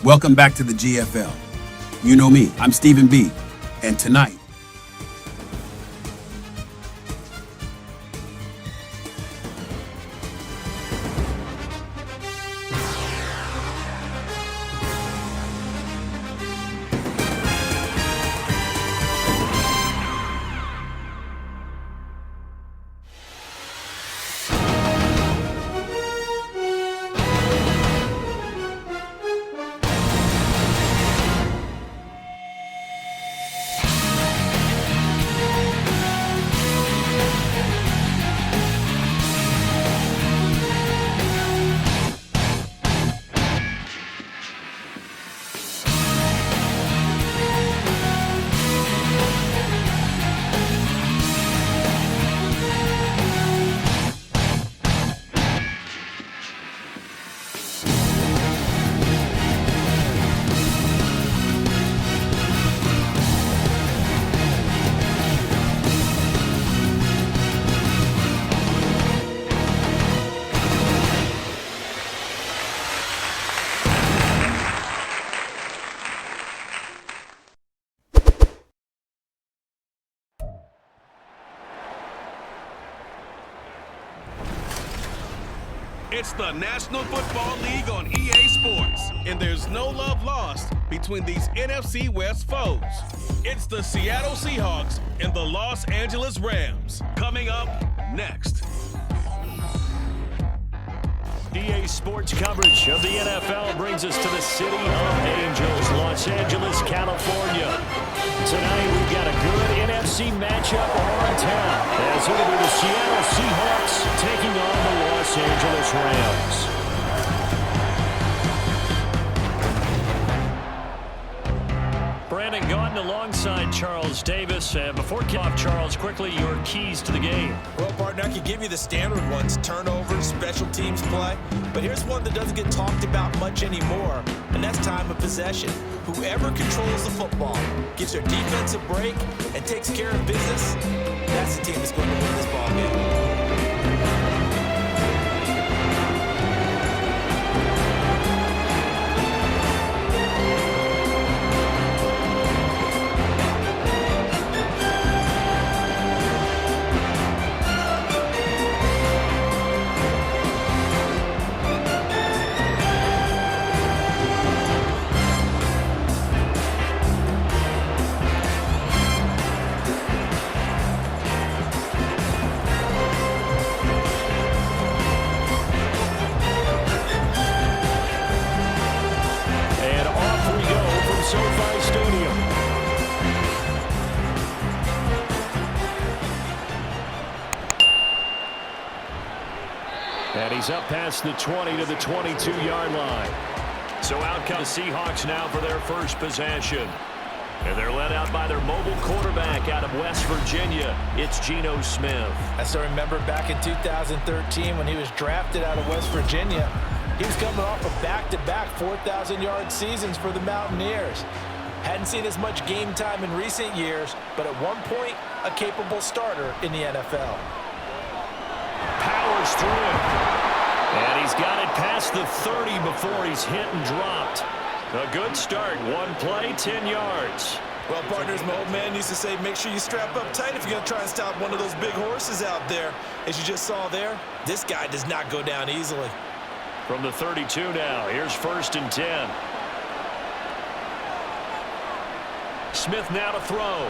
Welcome back to the GFL. You know me, I'm Stephen B. And tonight, it's the National Football League on EA Sports, and there's no love lost between these NFC West foes. It's the Seattle Seahawks and the Los Angeles Rams. Coming up next. EA Sports coverage of the NFL brings us to the city of Angels, Los Angeles, California. Tonight we've got a good NFC matchup on tap, as it'll be the Seattle Seahawks taking on the Los Angeles Rams. Brandon Gaudin alongside Charles Davis. Before kickoff, Charles, quickly your keys to the game. Well, partner, I can give you the standard ones, turnovers, special teams play. But here's one that doesn't get talked about much anymore, and that's time of possession. Whoever controls the football, gives their defense a break, and takes care of business, that's the team that's going to win this ball game. And he's up past the 20 to the 22-yard line. So out come the Seahawks now for their first possession. And they're led out by their mobile quarterback out of West Virginia. It's Geno Smith. I still remember back in 2013 when he was drafted out of West Virginia. He was coming off of back-to-back 4,000-yard seasons for the Mountaineers. Hadn't seen as much game time in recent years, but at one point, a capable starter in the NFL. Powers through it. And he's got it past the 30 before he's hit and dropped. A good start. One play, 10 yards. Well, partners, my old man used to say, make sure you strap up tight if you're going to try and stop one of those big horses out there. As you just saw there, this guy does not go down easily. From the 32 now, here's 1st and 10. Smith now to throw.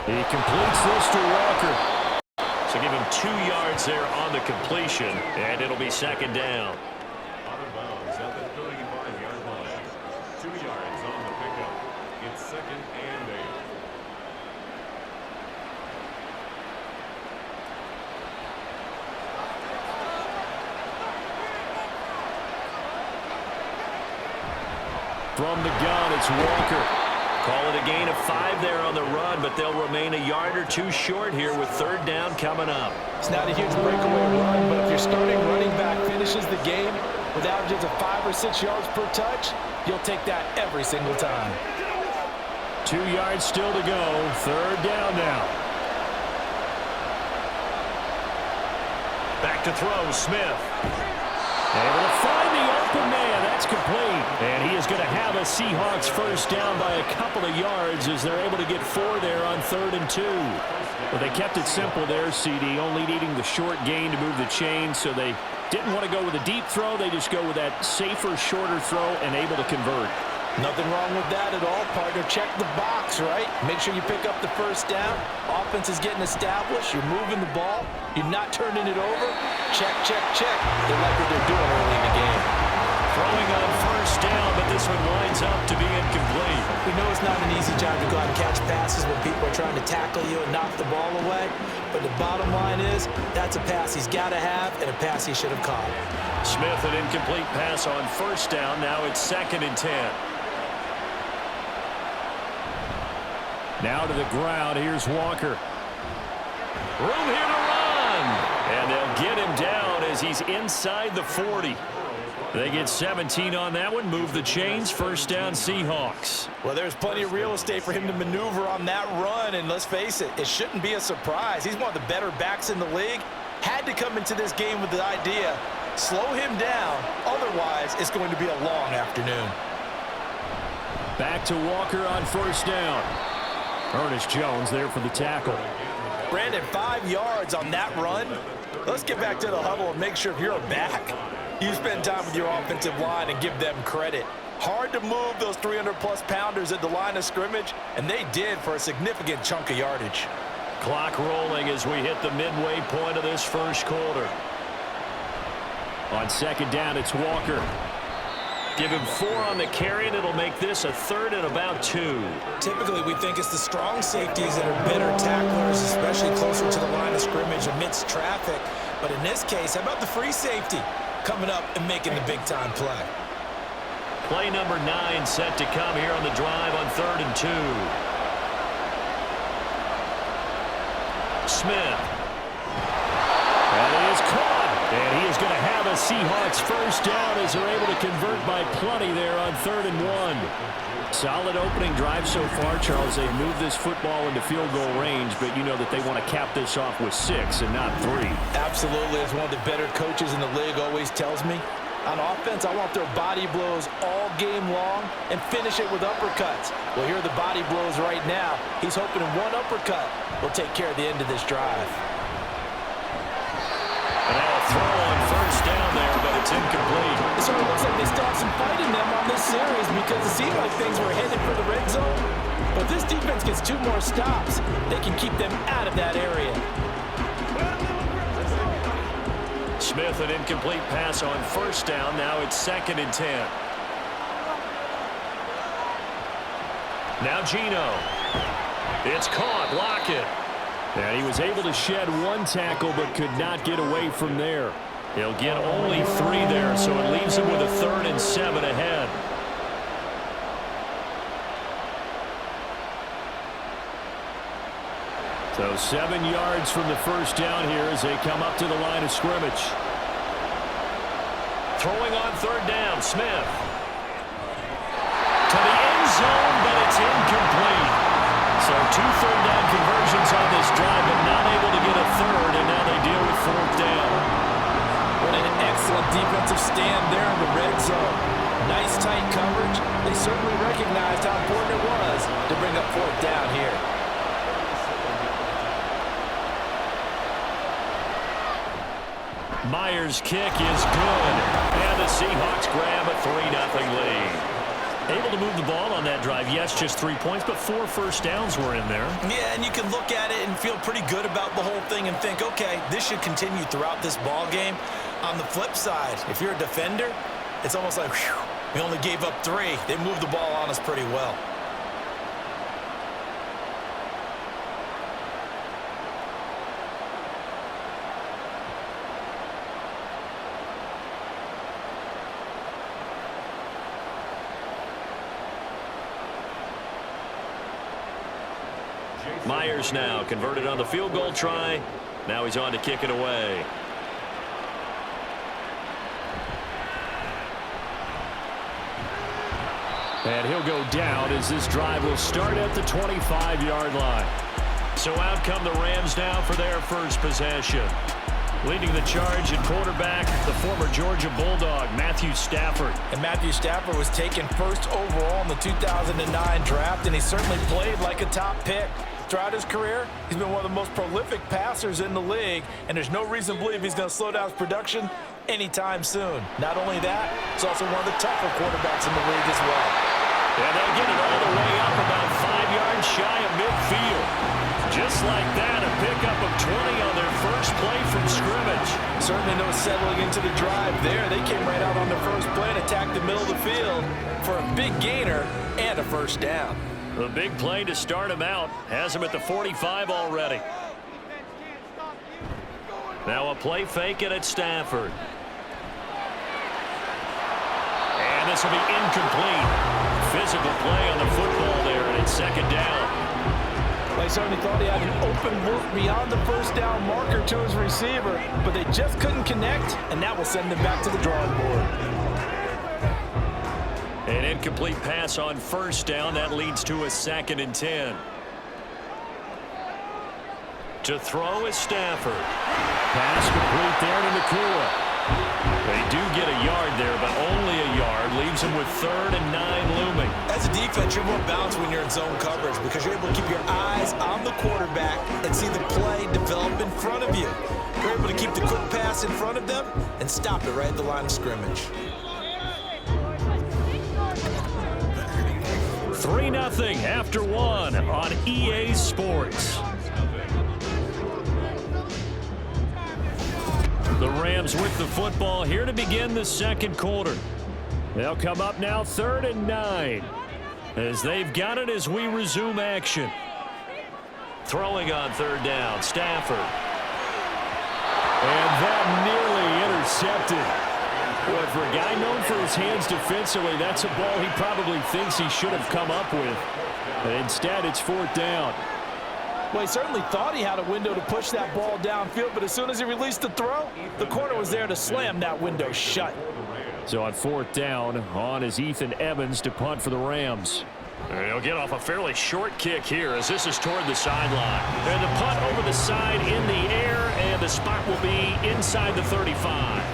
He completes this to Walker. So give him 2 yards there on the completion, and it'll be 2nd down. Out of bounds at the 35-yard line. 2 yards on the pickup. It's 2nd and 8. From the gun, it's Walker. Call it a gain of 5 there on the run, but they'll remain a yard or 2 short here with 3rd down coming up. It's not a huge breakaway run, but if your starting running back finishes the game with averages of 5 or 6 yards per touch, you'll take that every single time. 2 yards still to go. 3rd down now. Back to throw, Smith. Able to find the open man. That's complete. And he is going to have a Seahawks 1st down by a couple of yards as they're able to get 4 there on 3rd and 2. Well, they kept it simple there, CD, only needing the short gain to move the chain, so they didn't want to go with a deep throw. They just go with that safer, shorter throw and able to convert. Nothing wrong with that at all, partner. Check the box, right? Make sure you pick up the 1st down. Offense is getting established. You're moving the ball. You're not turning it over. Check, check, check. They like what they're doing early in the game. Throwing on 1st down, but this one winds up to be incomplete. We know it's not an easy job to go out and catch passes when people are trying to tackle you and knock the ball away. But the bottom line is, that's a pass he's got to have and a pass he should have caught. Smith, an incomplete pass on 1st down. Now it's 2nd and 10. Now to the ground. Here's Walker. Room here to run. And they'll get him down as he's inside the 40. They get 17 on that one. Move the chains. 1st down, Seahawks. Well, there's plenty of real estate for him to maneuver on that run. And let's face it, it shouldn't be a surprise. He's one of the better backs in the league. Had to come into this game with the idea, slow him down. Otherwise, it's going to be a long afternoon. Back to Walker on 1st down. Ernest Jones there for the tackle. Brandon, 5 yards on that run. Let's get back to the huddle and make sure if you're a back, you spend time with your offensive line and give them credit. Hard to move those 300-plus pounders at the line of scrimmage, and they did for a significant chunk of yardage. Clock rolling as we hit the midway point of this 1st quarter. On 2nd down, it's Walker. Give him 4 on the carry, and it'll make this a 3rd and about 2. Typically, we think it's the strong safeties that are better tacklers, especially closer to the line of scrimmage amidst traffic. But in this case, how about the free safety coming up and making the big-time play? Play number 9 set to come here on the drive on 3rd and 2. Smith. And it is caught. And he is going to have a Seahawks 1st down as they're able to convert by plenty there on 3rd and 1. Solid opening drive so far, Charles. They've moved this football into field goal range, but you know that they want to cap this off with 6 and not 3. Absolutely. As one of the better coaches in the league always tells me, on offense, I want their body blows all game long and finish it with uppercuts. Well, here are the body blows right now. He's hoping one uppercut will take care of the end of this drive. And now a throw on 1st down there, but it's incomplete. It sort of looks like they still have some fight in them on this series because it seemed like things were headed for the red zone. But this defense gets 2 more stops. They can keep them out of that area. Smith, an incomplete pass on 1st down. Now it's 2nd and 10. Now Gino. It's caught. Lockett. And he was able to shed 1 tackle but could not get away from there. He'll get only 3 there, so it leaves him with a 3rd and 7 ahead. So 7 yards from the 1st down here as they come up to the line of scrimmage. Throwing on 3rd down, Smith. To the end zone, but it's incomplete. So 2 third down conversions on this drive, but not able to get a 3rd, and now they deal with 4th down. What an excellent defensive stand there in the red zone. Nice tight coverage. They certainly recognized how important it was to bring up fourth down here. Myers' kick is good. And the Seahawks grab a 3-0 lead. Able to move the ball on that drive. Yes, just 3 points, but 4 first downs were in there. Yeah, and you can look at it and feel pretty good about the whole thing and think, okay, this should continue throughout this ball game. On the flip side, if you're a defender, it's almost like, whew, we only gave up 3. They moved the ball on us pretty well. Myers now converted on the field goal try. Now he's on to kick it away. And he'll go down as this drive will start at the 25-yard line. So out come the Rams now for their first possession. Leading the charge at quarterback, the former Georgia Bulldog, Matthew Stafford. And Matthew Stafford was taken first overall in the 2009 draft, and he certainly played like a top pick. Throughout his career, he's been one of the most prolific passers in the league, and there's no reason to believe he's going to slow down his production anytime soon. Not only that, he's also one of the tougher quarterbacks in the league as well. And they'll get it all the way up about 5 yards shy of midfield. Just like that, a pickup of 20 on their first play from scrimmage. Certainly no settling into the drive there. They came right out on their first play and attacked the middle of the field for a big gainer and a first down. The big play to start him out has him at the 45 already. Now a play fake it at Stafford. And this will be incomplete. Physical play on the football there, and it's second down. They certainly thought he had an open look beyond the first down marker to his receiver, but they just couldn't connect, and that will send them back to the drawing board. An incomplete pass on first down. That leads to a 2nd and 10. To throw is Stafford. Pass complete there to Nakua. They do get a yard there, but only a yard. Leaves them with 3rd and 9 looming. As a defense, you're more balanced when you're in zone coverage because you're able to keep your eyes on the quarterback and see the play develop in front of you. You're able to keep the quick pass in front of them and stop it right at the line of scrimmage. 3-0 after 1 on EA Sports. The Rams with the football here to begin the second quarter. They'll come up now 3rd and 9 as they've got it as we resume action. Throwing on 3rd down, Stafford. And that nearly intercepted. Well, for a guy known for his hands defensively, that's a ball he probably thinks he should have come up with. But instead, it's 4th down. Well, he certainly thought he had a window to push that ball downfield, but as soon as he released the throw, the corner was there to slam that window shut. So on 4th down, on is Ethan Evans to punt for the Rams. And he'll get off a fairly short kick here as this is toward the sideline. And the punt over the side in the air, and the spot will be inside the 35.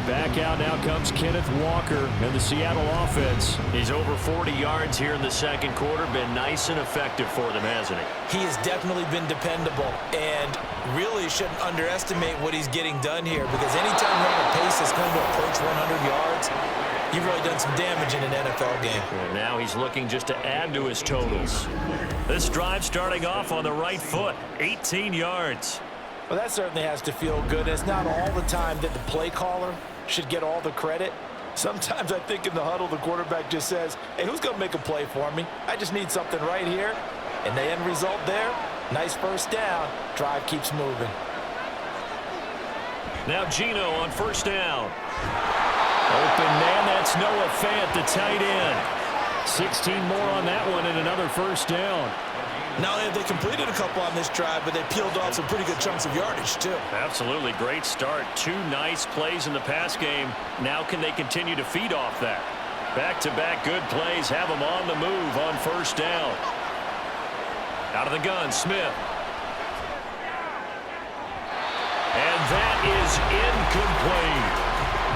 Back out now comes Kenneth Walker and the Seattle offense. He's over 40 yards here in the second quarter. Been nice and effective for them, hasn't he? He has definitely been dependable and really shouldn't underestimate what he's getting done here because anytime you're on a pace that's going to approach 100 yards, you've really done some damage in an NFL game. And now he's looking just to add to his totals. This drive starting off on the right foot, 18 yards. Well, that certainly has to feel good. It's not all the time that the play caller should get all the credit. Sometimes I think in the huddle, the quarterback just says, hey, who's going to make a play for me? I just need something right here. And the end result there, nice first down. Drive keeps moving. Now Geno on first down. Open man, that's Noah Fant, the tight end. 16 more on that one and another first down. Not only have they completed a couple on this drive, but they peeled off some pretty good chunks of yardage, too. Absolutely great start. 2 nice plays in the pass game. Now can they continue to feed off that? Back-to-back good plays have them on the move on first down. Out of the gun, Smith. And that is incomplete.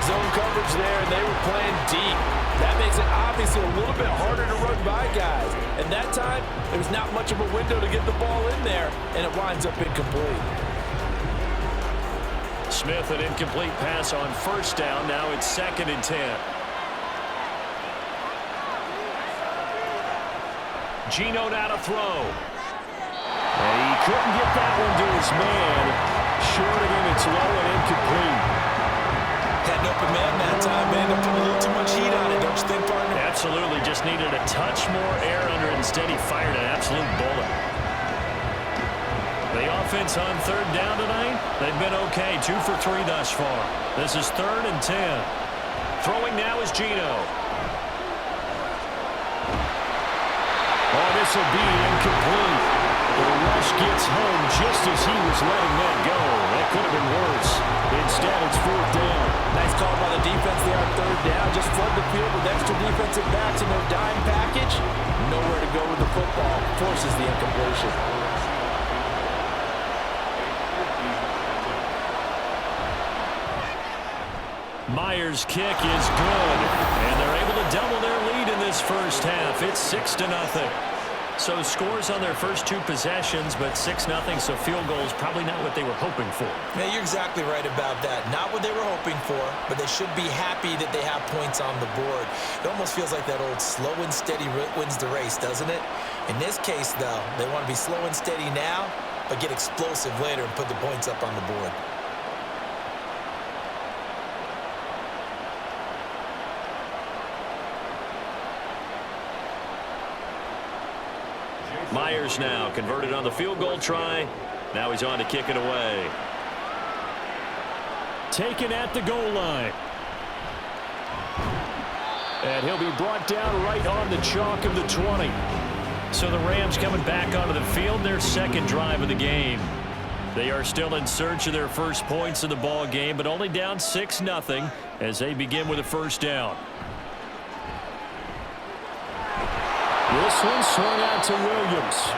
Zone coverage there, and they were playing deep. That makes it obviously a little bit harder to run by guys. And that time, there's not much of a window to get the ball in there, and it winds up incomplete. Smith, an incomplete pass on first down. Now it's 2nd and 10. Geno now to throw. And he couldn't get that one to his man. Short of him, it's low and incomplete. Had an open man that time, man. They're putting a little too much heat on it, don't you think, partner? Absolutely. Just needed a touch more air under it. Instead, he fired an absolute bullet. The offense on 3rd down tonight, they've been okay. 2 for 3 thus far. This is 3rd and 10. Throwing now is Geno. Oh, this will be incomplete. The rush gets home just as he was letting that go. That could have been worse. Instead, it's 4th down. Nice call by the defense there on 3rd down. Just flood the field with extra defensive backs and their dime package. Nowhere to go with the football. Forces the incompletion. Myers' kick is good, and they're able to double their lead in this first half. It's 6-0. So scores on their first 2 possessions, but 6-0, so field goals probably not what they were hoping for. Yeah, you're exactly right about that. Not what they were hoping for, but they should be happy that they have points on the board. It almost feels like that old slow and steady wins the race, doesn't it? In this case, though, they want to be slow and steady now, but get explosive later and put the points up on the board. Myers now converted on the field goal try. Now he's on to kick it away. Taken at the goal line. And he'll be brought down right on the chalk of the 20. So the Rams coming back onto the field, their 2nd drive of the game. They are still in search of their first points in the ball game, but only down 6-0 as they begin with a 1st down. This one swung out to Williams.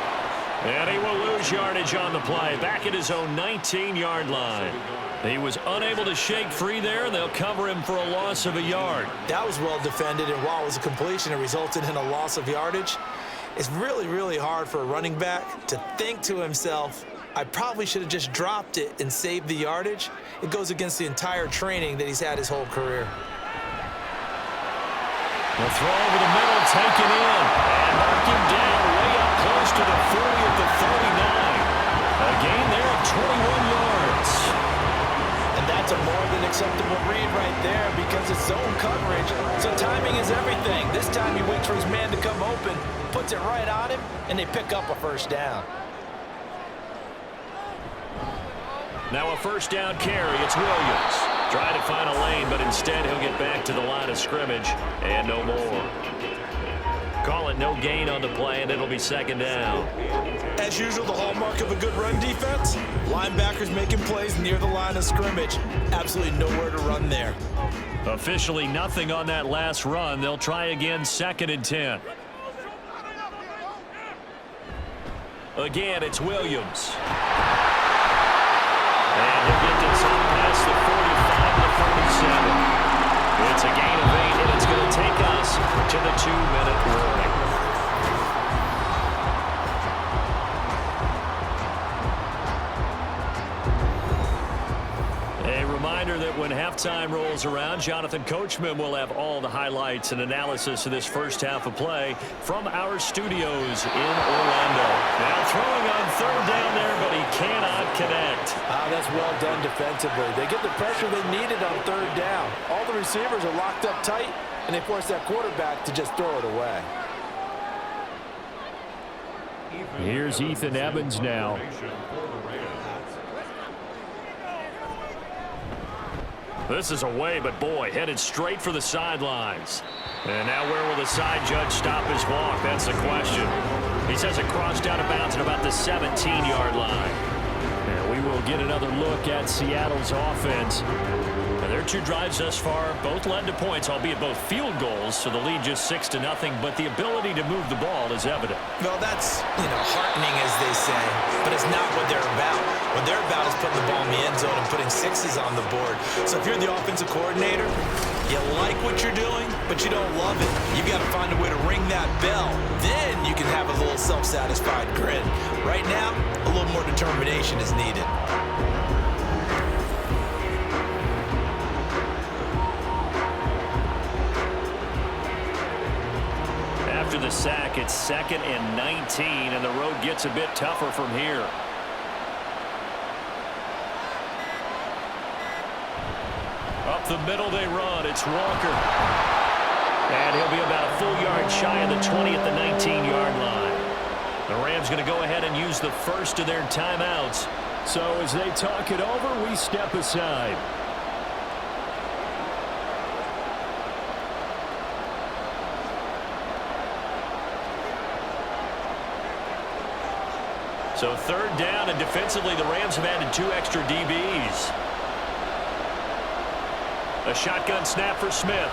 And he will lose yardage on the play. Back at his own 19-yard line. He was unable to shake free there, and they'll cover him for a loss of a yard. That was well defended, and while it was a completion, it resulted in a loss of yardage. It's really, really hard for a running back to think to himself, I probably should have just dropped it and saved the yardage. It goes against the entire training that he's had his whole career. The throw over the middle, taken in, and knocked him down way up close to the 40 at the 39. A gain there of 21 yards. And that's a more than acceptable read right there because it's zone coverage, so timing is everything. This time he waits for his man to come open, puts it right on him, and they pick up a 1st down. Now a 1st down carry, it's Williams. Trying to find a lane, but instead he'll get back to the line of scrimmage, and no more. Call it no gain on the play, and it'll be 2nd down. As usual, the hallmark of a good run defense, linebackers making plays near the line of scrimmage. Absolutely nowhere to run there. Officially nothing on that last run. They'll try again, 2nd and 10. Again, it's Williams. And he'll get this up past the 45 to 47. It's a gain of 8, and it's going to take us to the 2-minute warning. A reminder that when halftime rolls around, Jonathan Coachman will have all the highlights and analysis of this first half of play from our studios in Orlando. Now throwing on 3rd down there, but he cannot connect. That's well done defensively. They get the pressure they needed on 3rd down. All the receivers are locked up tight, and they force that quarterback to just throw it away. Here's Ethan Evans now. This is away, but boy, headed straight for the sidelines. And now where will the side judge stop his walk? That's the question. He says it crossed out of bounds at about the 17-yard line. And We will get another look at Seattle's offense. And their 2 drives thus far both led to points, albeit both field goals, so the lead just 6-0, but the ability to move the ball is evident. Well, that's, heartening, as they say, but it's not what they're about. What they're about is putting the ball in the end zone and putting 6s on the board. So if you're the offensive coordinator, you like what you're doing, but you don't love it. You've got to find a way to ring that bell. Then you can have a little self-satisfied grin. Right now, a little more determination is needed. After the sack, it's 2nd and 19, and the road gets a bit tougher from here. Up the middle they run. It's Walker. And he'll be about a full yard shy of the 20 at the 19-yard line. The Rams going to go ahead and use the first of their timeouts. So as they talk it over, we step aside. So 3rd down, and defensively the Rams have added 2 extra DBs. A shotgun snap for Smith.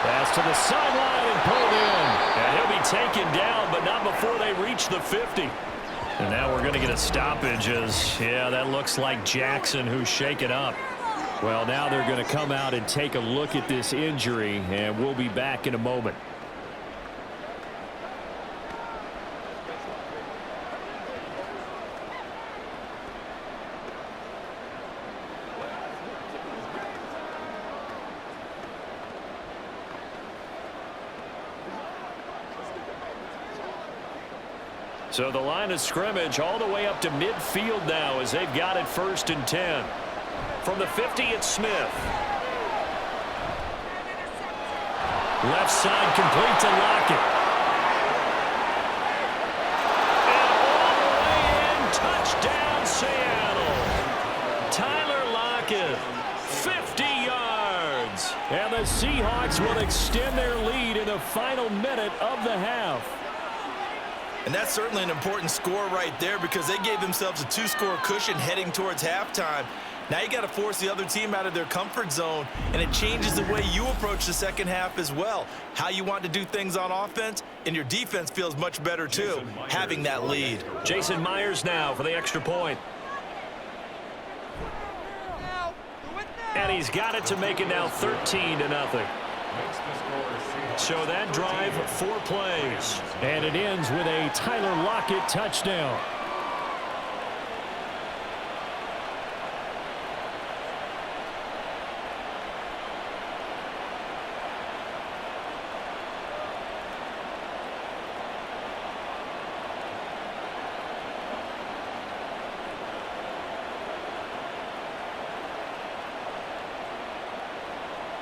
Pass to the sideline and pulled in. And he'll be taken down, but not before they reach the 50. And now we're going to get a stoppage as, that looks like Jackson who's shaken up. Well, now they're going to come out and take a look at this injury, and we'll be back in a moment. So the line of scrimmage all the way up to midfield now as they've got it 1st and 10. From the 50, it's Smith. Left side complete to Lockett. And all the way in, touchdown Seattle. Tyler Lockett, 50 yards. And the Seahawks will extend their lead in the final minute of the half. And that's certainly an important score right there because they gave themselves a 2-score cushion heading towards halftime. Now you got to force the other team out of their comfort zone, and it changes the way you approach the second half as well. How you want to do things on offense, and your defense feels much better too, having that lead. Jason Myers now for the extra point. And he's got it to make it now 13-0. So that drive, 4 plays. And it ends with a Tyler Lockett touchdown.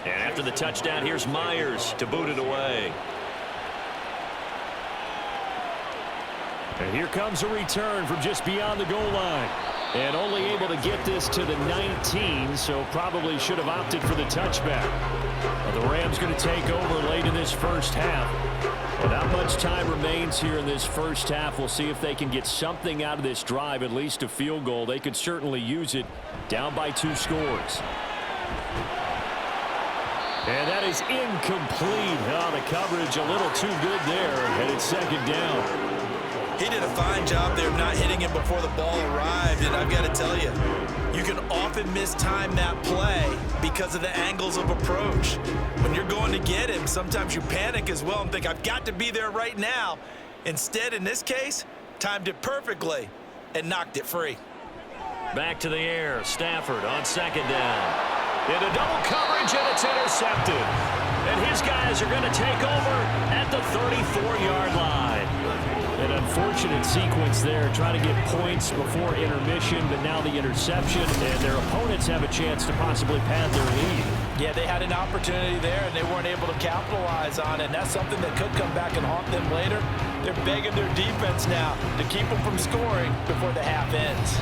And after the touchdown, here's Myers to boot it away. And here comes a return from just beyond the goal line. And only able to get this to the 19, so probably should have opted for the touchback. Well, the Rams going to take over late in this first half. Well, not much time remains here in this first half. We'll see if they can get something out of this drive, at least a field goal. They could certainly use it, down by 2 scores. And that is incomplete. Oh, the coverage a little too good there, and it's 2nd down. He did a fine job there of not hitting him before the ball arrived, and I've got to tell you, you can often mistime that play because of the angles of approach. When you're going to get him, sometimes you panic as well and think, I've got to be there right now. Instead, in this case, timed it perfectly and knocked it free. Back to the air, Stafford on 2nd down. Into double coverage, and it's intercepted. And his guys are going to take over at the 34-yard line. An unfortunate sequence there, trying to get points before intermission, but now the interception, and their opponents have a chance to possibly pad their lead. Yeah, they had an opportunity there, and they weren't able to capitalize on it, and that's something that could come back and haunt them later. They're begging their defense now to keep them from scoring before the half ends.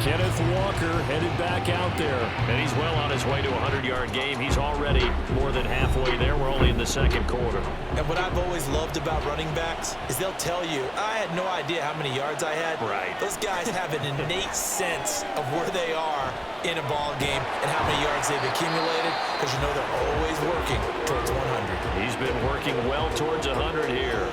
Kenneth Walker headed back out there. And he's well on his way to a 100-yard game. He's already more than halfway there. We're only in the second quarter. And what I've always loved about running backs is they'll tell you, I had no idea how many yards I had. Right. Those guys have an innate sense of where they are in a ball game and how many yards they've accumulated, because you know they're always working towards 100. He's been working well towards 100 here.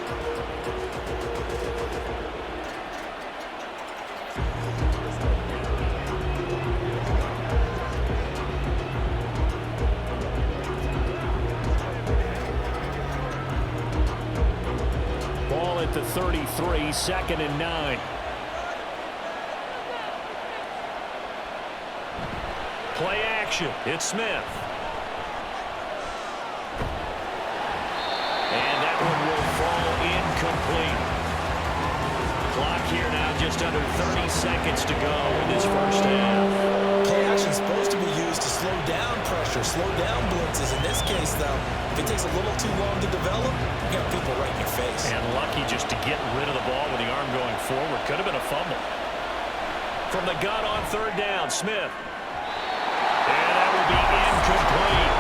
Ball at the 33, 2nd and 9. Play action. It's Smith. And that one will fall incomplete. Clock here now just under 30 seconds to go in this first half. Play action is supposed to be used to slow down pressure, slow down blitzes. In this case, though, if it takes a little too long to develop, you got people right in your face. And lucky just to get rid of the ball with the arm going forward. Could have been a fumble. From the gun on 3rd down, Smith. And that will be incomplete.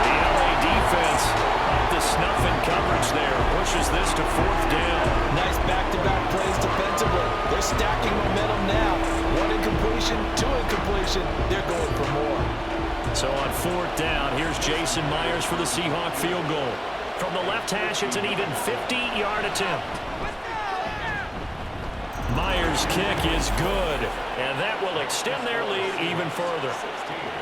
The LA defense up to snuff in coverage there. Pushes this to 4th down. Nice back-to-back plays defensively. They're stacking momentum now. 1 incompletion, 2 incompletion. They're going for more. So on 4th down, here's Jason Myers for the Seahawk field goal. From the left hash, it's an even 50-yard attempt. Myers' kick is good, and that will extend their lead even further.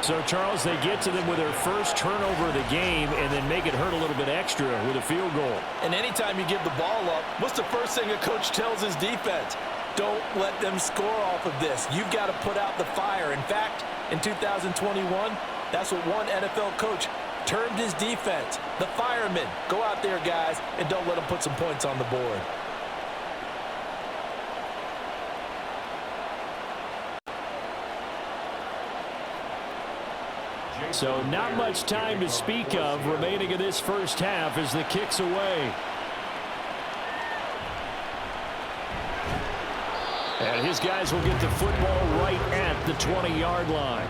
So, Charles, they get to them with their first turnover of the game and then make it hurt a little bit extra with a field goal. And anytime you give the ball up, what's the first thing a coach tells his defense? Don't let them score off of this. You've got to put out the fire. In fact, in 2021, that's what one NFL coach termed his defense, the firemen. Go out there, guys, and don't let them put some points on the board. So not much time to speak of remaining in this first half as the kick's away. And his guys will get the football right at the 20-yard line.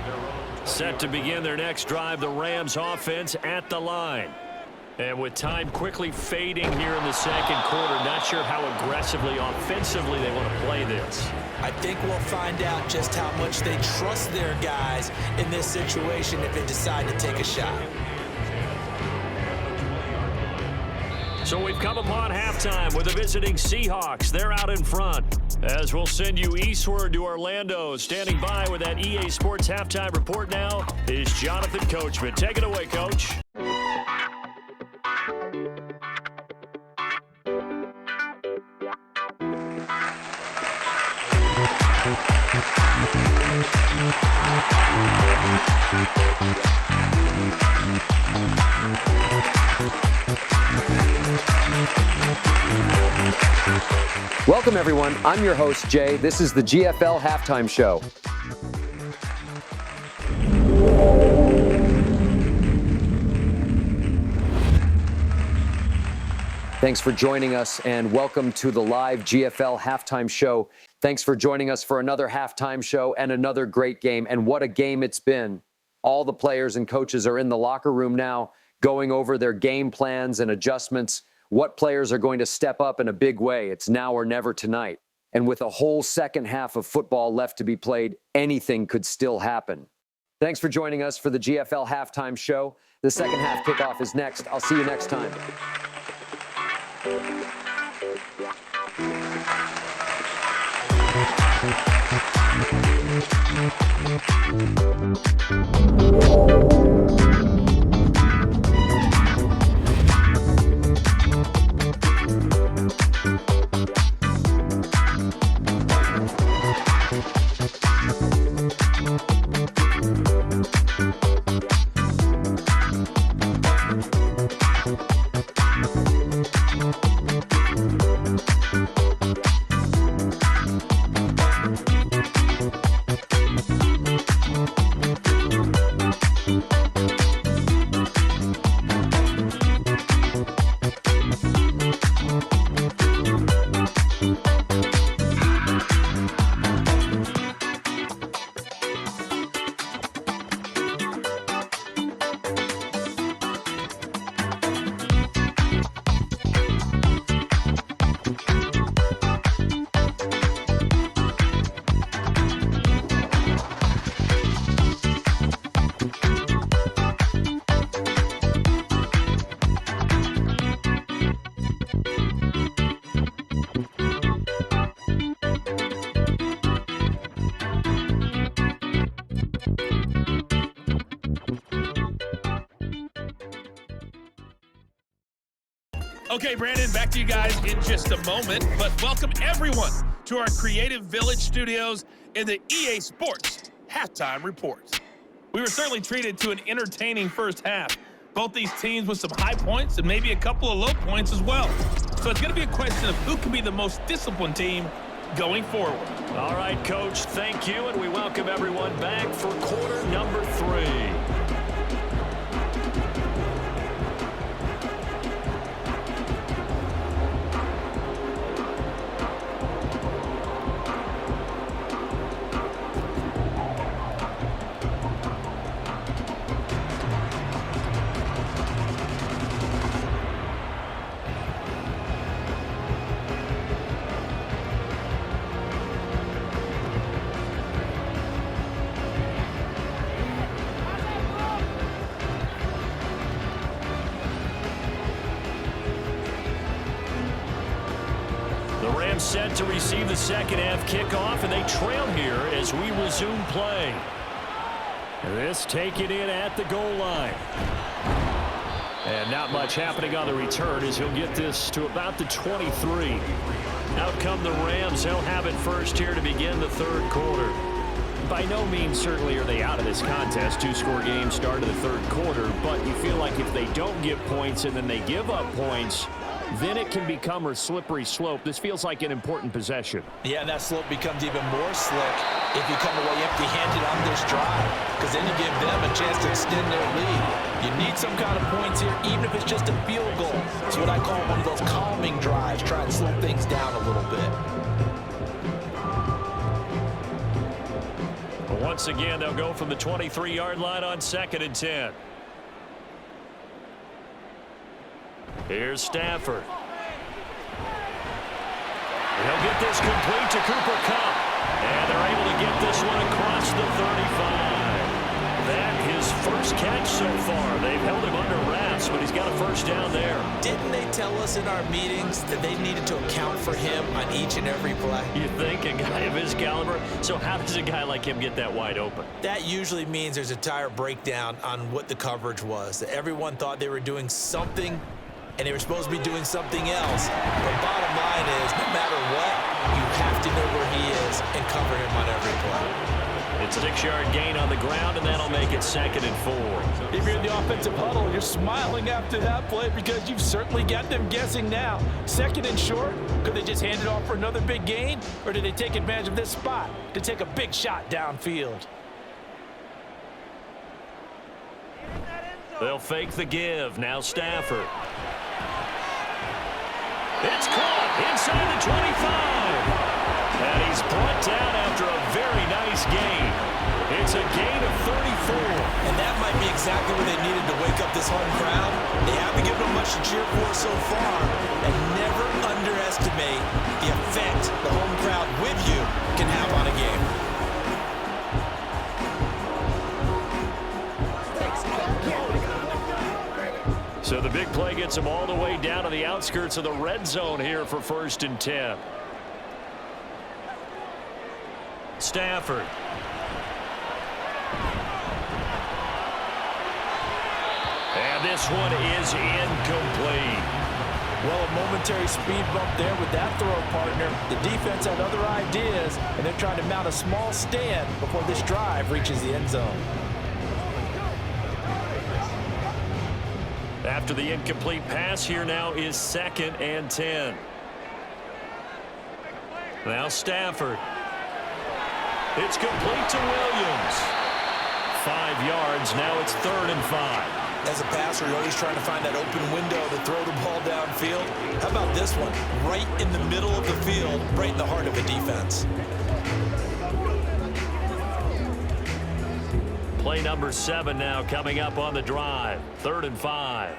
Set to begin their next drive, the Rams offense at the line. And with time quickly fading here in the second quarter, not sure how aggressively, offensively they want to play this. I think we'll find out just how much they trust their guys in this situation if they decide to take a shot. So we've come upon halftime with the visiting Seahawks. They're out in front. As we'll send you eastward to Orlando. Standing by with that EA Sports halftime report now is Jonathan Coachman. Take it away, Coach. Welcome, everyone. I'm your host, Jay. This is the GFL Halftime Show. Thanks for joining us, and welcome to the live GFL Halftime Show. Thanks for joining us for another halftime show and another great game. And what a game it's been. All the players and coaches are in the locker room now, going over their game plans and adjustments. What players are going to step up in a big way? It's now or never tonight. And with a whole second half of football left to be played, anything could still happen. Thanks for joining us for the GFL Halftime Show. The second half kickoff is next. I'll see you next time. Okay, Brandon, back to you guys in just a moment. But welcome everyone to our Creative Village studios in the EA Sports Halftime Report. We were certainly treated to an entertaining first half. Both these teams with some high points and maybe a couple of low points as well. So it's going to be a question of who can be the most disciplined team going forward. All right, Coach, thank you, and we welcome everyone back for quarter number 3. Set to receive the second half kickoff, and they trail here as we resume play. This taken in at the goal line. And not much happening on the return as he'll get this to about the 23. Out come the Rams. They'll have it first here to begin the third quarter. By no means certainly are they out of this contest. 2-score game start of the third quarter, but you feel like if they don't get points and then they give up points, then it can become a slippery slope. This feels like an important possession. Yeah, and that slope becomes even more slick if you come away empty-handed on this drive, because then you give them a chance to extend their lead. You need some kind of points here, even if it's just a field goal. It's what I call one of those calming drives. Try and slow things down a little bit. But once again, they'll go from the 23-yard line on 2nd and 10. Here's Stafford. He'll get this complete to Cooper Kupp. And they're able to get this one across the 35. That his first catch so far. They've held him under wraps, but he's got a first down there. Didn't they tell us in our meetings that they needed to account for him on each and every play? You think, a guy of his caliber? So how does a guy like him get that wide open? That usually means there's a tire breakdown on what the coverage was. That everyone thought they were doing something, and they were supposed to be doing something else. The bottom line is, no matter what, you have to know where he is and cover him on every play. It's a 6-yard gain on the ground, and that'll make it 2nd and 4. If you're in the offensive huddle, you're smiling after that play because you've certainly got them guessing now. 2nd and short, could they just hand it off for another big gain? Or did they take advantage of this spot to take a big shot downfield? They'll fake the give. Now Stafford. It's caught inside the 25. And he's brought down after a very nice gain. It's a gain of 34. And that might be exactly what they needed to wake up this home crowd. They haven't given them much to cheer for so far. And never underestimate the effect the home crowd with you can have on a game. So the big play gets them all the way down to the outskirts of the red zone here for 1st and 10. Stafford. And this one is incomplete. Well, a momentary speed bump there with that throw partner. The defense had other ideas, and they're trying to mount a small stand before this drive reaches the end zone. After the incomplete pass, here now is 2nd and 10. Now Stafford. It's complete to Williams. 5 yards. Now it's 3rd and 5. As a passer, you're always trying to find that open window to throw the ball downfield. How about this one? Right in the middle of the field, right in the heart of a defense. Play number 7 now coming up on the drive. 3rd and 5.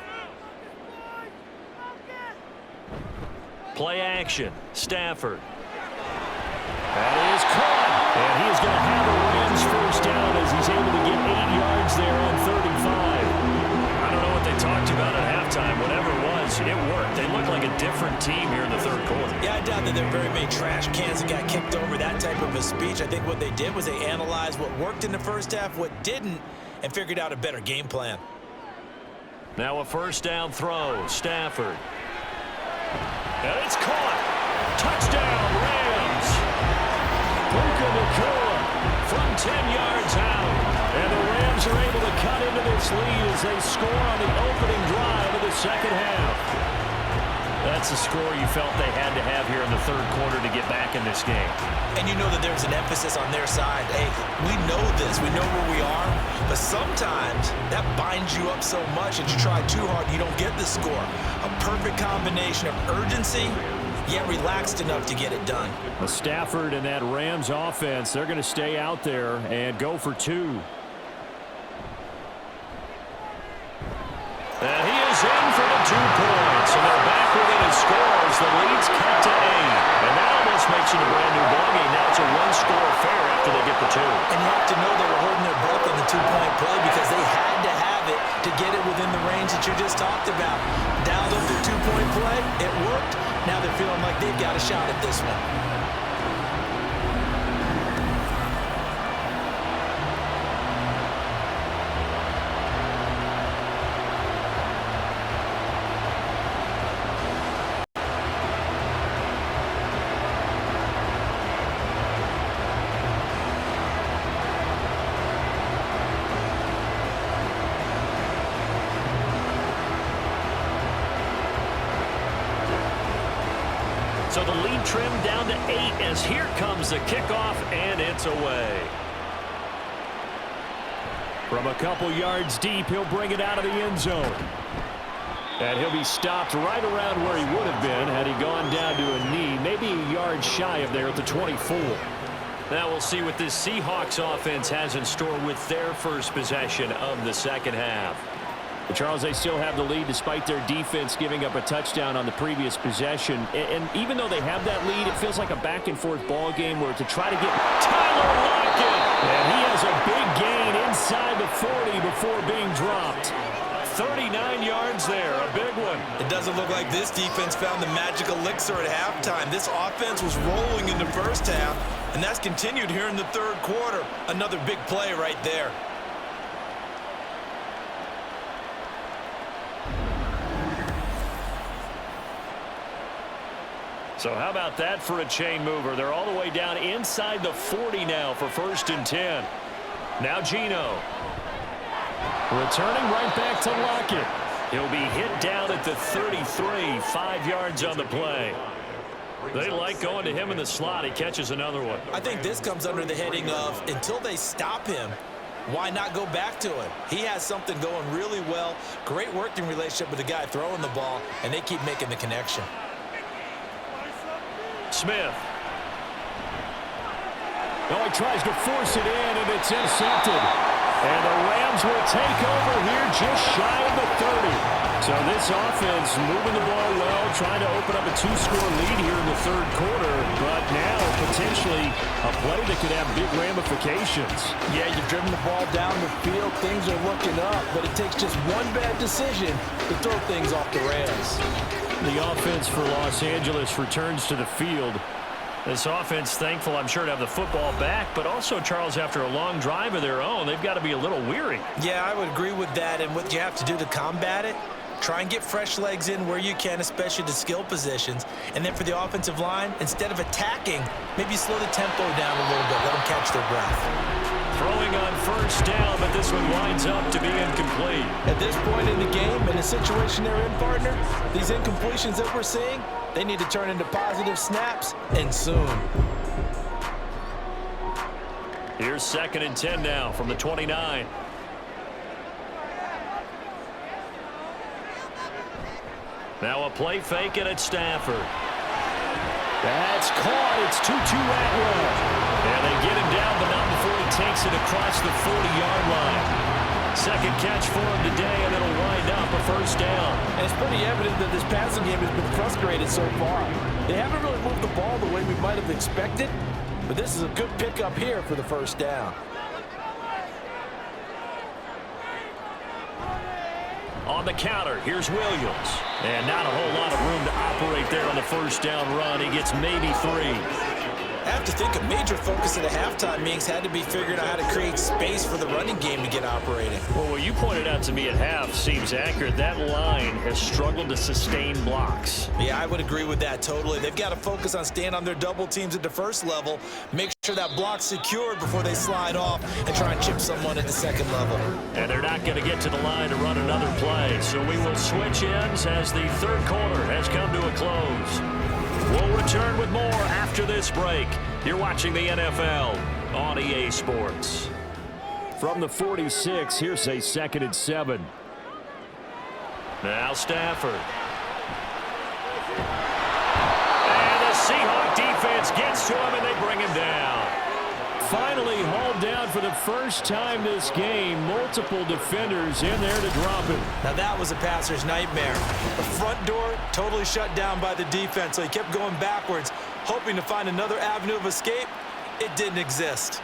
Play action. Stafford. That is caught. And he is going to have a Rams first down as he's able to get 8 yards there on 3rd and 5. I don't know what they talked about at halftime. Whatever it was, it worked. They look like a different team here in the 3rd quarter. Yeah, I doubt that there are very many trash cans that got kicked over that type of a speech. I think what they did was they analyzed what worked in the first half, what didn't, and figured out a better game plan. Now a first down throw. Stafford. And it's caught. Touchdown, Rams. Puka Nacua from 10 yards out. And the Rams are able to cut into this lead as they score on the opening drive of the second half. That's the score you felt they had to have here in the third quarter to get back in this game. And you know that there's an emphasis on their side. Hey, we know this. We know where we are. But sometimes that binds you up so much that you try too hard, you don't get the score. A perfect combination of urgency, yet relaxed enough to get it done. The Stafford and that Rams offense, they're going to stay out there and go for two. And he is in for the 2 points. And they're back within his scores. The lead's cut to 8. And that almost makes it a brand new ballgame. Now it's a one-score affair after they get the 2. And you have to know they were holding their breath on the 2-point play because they had to have it to get it within the range that you just talked about. Dialed up their 2-point play. It worked. Now they're feeling like they've got a shot at this one. So the lead trimmed down to 8 as here comes the kickoff, and it's away. From a couple yards deep, he'll bring it out of the end zone. And he'll be stopped right around where he would have been had he gone down to a knee, maybe a yard shy of there at the 24. Now we'll see what this Seahawks offense has in store with their first possession of the second half. But Charles, they still have the lead despite their defense giving up a touchdown on the previous possession. And even though they have that lead, it feels like a back-and-forth ball game where to try to get Tyler Lockett. And he has a big gain inside the 40 before being dropped. 39 yards there, a big one. It doesn't look like this defense found the magic elixir at halftime. This offense was rolling in the first half, and that's continued here in the third quarter. Another big play right there. So how about that for a chain mover? They're all the way down inside the 40 now for 1st and 10. Now Geno. Returning right back to Lockett. He'll be hit down at the 33, 5 yards on the play. They like going to him in the slot. He catches another one. I think this comes under the heading of until they stop him, why not go back to him? He has something going really well. Great working relationship with the guy throwing the ball, and they keep making the connection. Smith. Oh, he tries to force it in, and it's intercepted. And the Rams will take over here just shy of the 30. So this offense moving the ball well, trying to open up a 2-score lead here in the third quarter. But now potentially a play that could have big ramifications. Yeah, you've driven the ball down the field. Things are looking up, but it takes just one bad decision to throw things off the rails. The offense for Los Angeles returns to the field. This offense, thankful, I'm sure, to have the football back, but also, Charles, after a long drive of their own, they've got to be a little weary. Yeah, I would agree with that, and what you have to do to combat it, try and get fresh legs in where you can, especially the skill positions. And then for the offensive line, instead of attacking, maybe slow the tempo down a little bit, let them catch their breath. Throwing on 1st down, but this one winds up to be incomplete. At this point in the game, in the situation they're in, partner, these incompletions that we're seeing, they need to turn into positive snaps, and soon. Here's 2nd and 10 now from the 29. Now a play fake, and it's Stafford. That's caught. It's 2-2 Atwell. And they get him down, but not before he takes it across the 40-yard line. Second catch for him today, and it'll wind up a 1st down. And it's pretty evident that this passing game has been frustrated so far. They haven't really moved the ball the way we might have expected, but this is a good pickup here for the 1st down. On the counter, here's Williams. And not a whole lot of room to operate there on the 1st down run. He gets maybe 3. I have to think a major focus at the halftime meetings had to be figuring out how to create space for the running game to get operating. Well, what you pointed out to me at half seems accurate. That line has struggled to sustain blocks. Yeah, I would agree with that totally. They've got to focus on staying on their double teams at the first level, make sure that block's secured before they slide off and try and chip someone at the second level. And they're not going to get to the line to run another play, so we will switch ends as the third quarter has come to a close. We'll return with more after this break. You're watching the NFL on EA Sports. From the 46, here's a 2nd and 7. Now Stafford. And the Seahawks defense gets to him, and they bring him down. Finally hauled down for the first time this game. Multiple defenders in there to drop him. Now that was a passer's nightmare. The front door totally shut down by the defense, so he kept going backwards, hoping to find another avenue of escape. It didn't exist.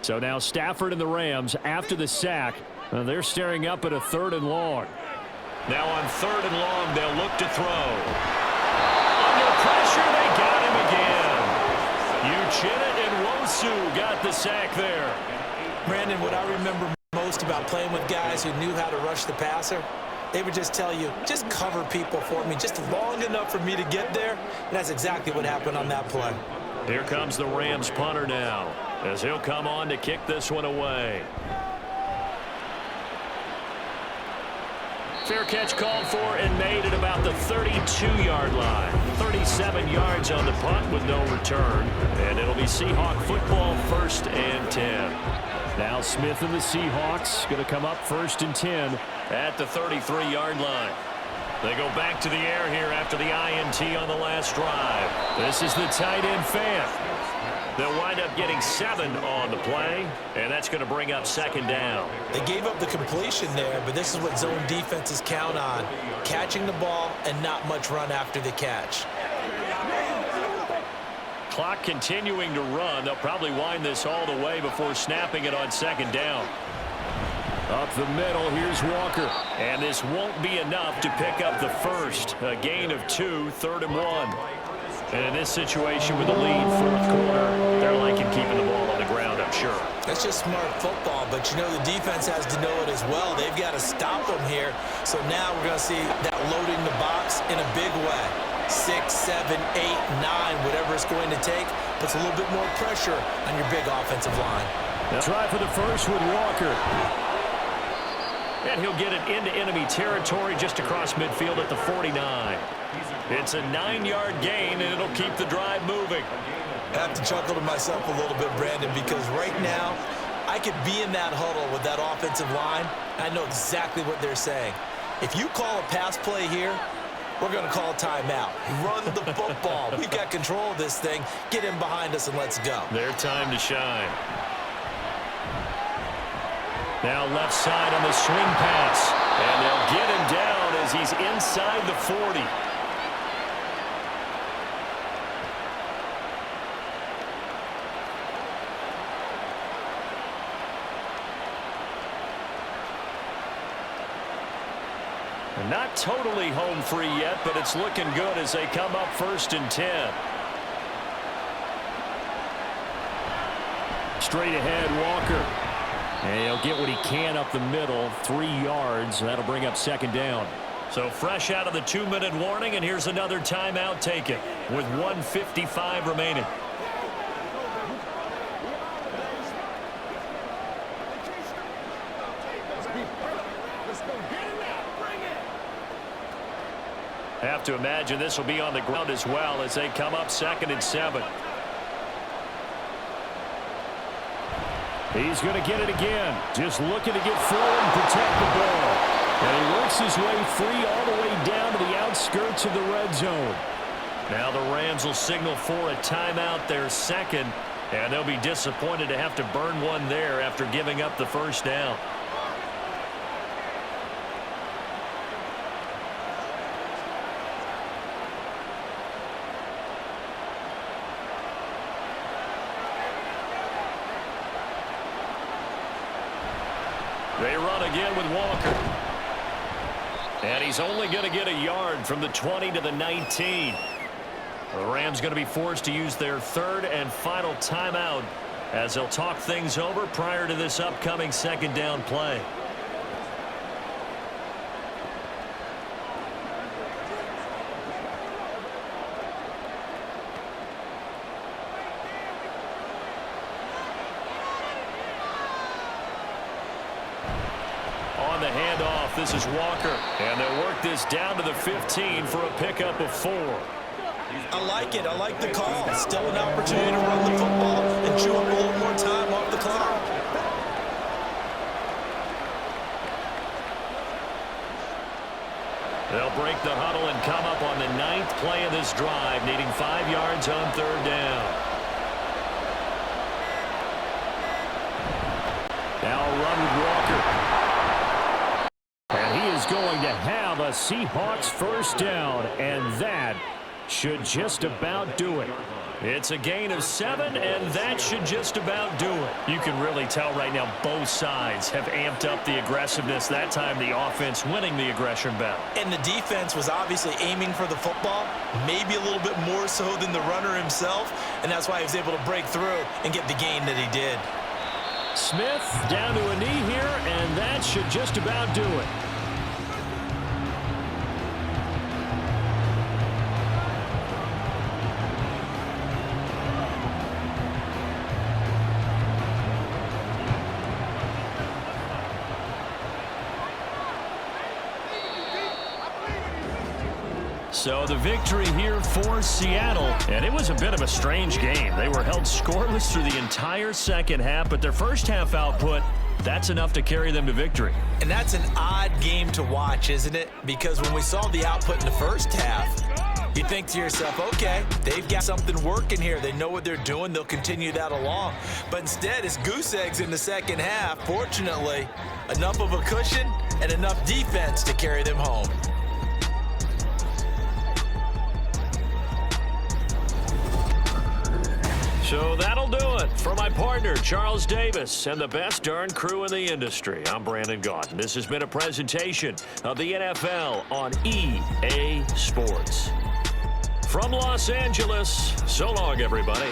So now Stafford and the Rams after the sack. They're staring up at a 3rd and long. Now on 3rd and long, they'll look to throw. Under pressure, they got him again. Uchenna and Wosu got the sack there. Brandon, what I remember most about playing with guys who knew how to rush the passer, they would just tell you, just cover people for me, just long enough for me to get there. And that's exactly what happened on that play. Here comes the Rams punter now, as he'll come on to kick this one away. Fair catch called for and made at about the 32-yard line. 37 yards on the punt with no return. And it'll be Seahawk football 1st and 10. Now Smith and the Seahawks going to come up 1st and 10 at the 33-yard line. They go back to the air here after the INT on the last drive. This is the tight end fan. They'll wind up getting 7 on the play, and that's going to bring up 2nd down. They gave up the completion there, but this is what zone defenses count on, catching the ball and not much run after the catch. Clock continuing to run. They'll probably wind this all the way before snapping it on 2nd down. Up the middle, here's Walker. And this won't be enough to pick up the first. A gain of 2, 3rd and 1. And in this situation with the lead, 4th quarter, they're liking keeping the ball on the ground, I'm sure. That's just smart football, but you know the defense has to know it as well. They've got to stop them here. So now we're going to see that loading the box in a big way. 6, 7, 8, 9, whatever it's going to take, puts a little bit more pressure on your big offensive line. They'll try for the first with Walker. And he'll get it into enemy territory just across midfield at the 49. It's a 9-yard gain, and it'll keep the drive moving. I have to chuckle to myself a little bit, Brandon, because right now I could be in that huddle with that offensive line. I know exactly what they're saying. If you call a pass play here, we're going to call a timeout. Run the football. We've got control of this thing. Get in behind us and let's go. Their time to shine. Now left side on the swing pass. And they'll get him down as he's inside the 40. Not totally home free yet, but it's looking good as they come up 1st and 10. Straight ahead, Walker. And he'll get what he can up the middle, 3 yards. That'll bring up 2nd down. So fresh out of the 2-minute warning, and here's another timeout taken with 1:55 remaining. Have to imagine this will be on the ground as well as they come up 2nd and 7. He's going to get it again. Just looking to get forward and protect the ball. And he works his way free all the way down to the outskirts of the red zone. Now the Rams will signal for a timeout, their 2nd. And they'll be disappointed to have to burn one there after giving up the 1st down. They run again with Walker. And he's only going to get a yard from the 20 to the 19. The Rams going to be forced to use their third and final timeout as they'll talk things over prior to this upcoming second down play. On the handoff, this is Walker. And they'll work this down to the 15 for a pickup of 4. I like it. I like the call. Still an opportunity to run the football and chew up a little more time off the clock. They'll break the huddle and come up on the 9th play of this drive, needing 5 yards on third down. Now a run with Walker. And he is going to have a Seahawks first down, and that should just about do it. It's a gain of 7, and that should just about do it. You can really tell right now both sides have amped up the aggressiveness. That time the offense winning the aggression battle. And the defense was obviously aiming for the football, maybe a little bit more so than the runner himself, and that's why he was able to break through and get the gain that he did. Smith down to a knee here, and that should just about do it. So the victory here for Seattle, and it was a bit of a strange game. They were held scoreless through the entire second half, but their first half output, that's enough to carry them to victory. And that's an odd game to watch, isn't it? Because when we saw the output in the first half, you think to yourself, okay, they've got something working here. They know what they're doing. They'll continue that along. But instead, it's goose eggs in the second half. Fortunately, enough of a cushion and enough defense to carry them home. So that'll do it. For my partner, Charles Davis, and the best darn crew in the industry, I'm Brandon Gaudin. This has been a presentation of the NFL on EA Sports. From Los Angeles, so long, everybody.